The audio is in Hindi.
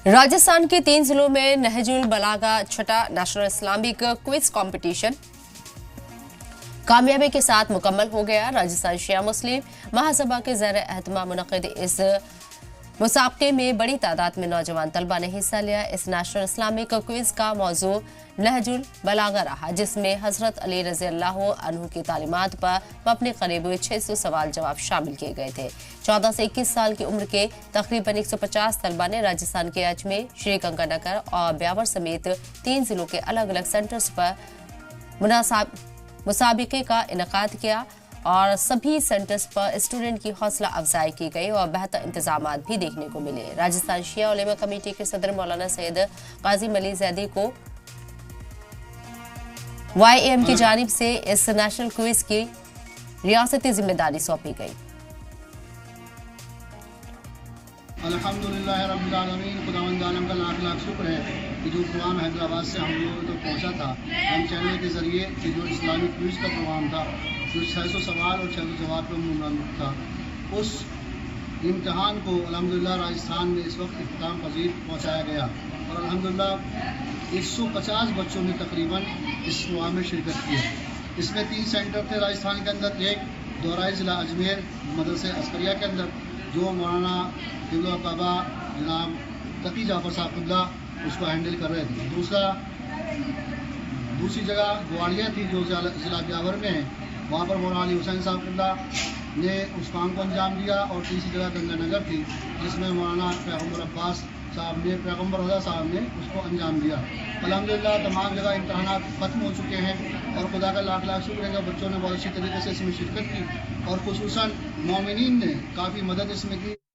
राजस्थान के 3 जिलों में नहजुल बलागा छठा नेशनल इस्लामिक क्विज कंपटीशन कामयाबी के साथ मुकम्मल हो गया। राजस्थान शिया मुस्लिम महासभा के ज़ेर एहतमाम मुनक़िद इस मुसाबके में बड़ी तादाद में नौजवान तलबा ने हिस्सा लिया। इस नेशनल इस्लामिक क्विज का मौजू नहजुल बलागा रहा, जिसमें हजरत अली रज़ी अल्लाह अन्हु की तालीमात पर मबनी करीब 600 सवाल जवाब शामिल किए गए थे। 14 से 21 साल की उम्र के तकरीबन 150 तलबा ने राजस्थान के अजमेर, श्री गंगानगर और ब्यावर समेत 3 जिलों के अलग अलग सेंटर्स पर मुसाबिके का इनेकाद किया और सभी सेंटर्स पर स्टूडेंट की हौसला अफजाई की गई और बेहतर इंतजाम भी देखने को मिले। राजस्थान शिया उलेमा कमेटी के सदर मौलाना सैयद काजी मली जैदी को YAM की जानिब से इस नेशनल क्विज की रियासती जिम्मेदारी सौंपी गई। अल्हम्दुलिल्लाह रब्बिल आलमीन, खुदावंद आलम का लाख लाख शुक्र है कि जो प्रोग्राम हैदराबाद से हम लोगों तक पहुंचा था हम चैनल के ज़रिए कि जो इस्लामिक क्विज का प्रोग्राम था, जो 600 सवाल और 600 जवाब पर मुनमत था, उस इम्तहान को अल्हम्दुलिल्लाह राजस्थान में इस वक्त इख्तिताम पजीर पहुँचाया गया और अल्हम्दुलिल्लाह 150 बच्चों ने तकरीबन इस प्रोग्राम में शिरकत की है। इसमें 3 सेंटर थे राजस्थान के अंदर। एक दौराई ज़िला अजमेर मदरसे अस्करिया के अंदर, जो मौलाना क़िबला काबा जनाब तकी जाफर साहब क़िबला उसको हैंडल कर रहे थे। दूसरी जगह ग्वालियर थी, जो ज़िला ब्यावर में है, वहाँ पर मौलाना अली हुसैन साहब क़िबला ने उस काम को अंजाम दिया। और तीसरी जगह गंगानगर थी, जिसमें मौलाना पैगम्बर अब्बास साहब ने, पैगम्बर रज़ा साहब ने उसको अंजाम दिया। अल्हम्दुलिल्लाह तमाम जगह इम्तहानात ख़त्म हो चुके हैं और खुदा का लाख लाख शुक्र है कि बच्चों ने बहुत अच्छी तरीके से इसमें शिरकत की और खुसूसन मोमिनीन ने काफ़ी मदद इसमें की।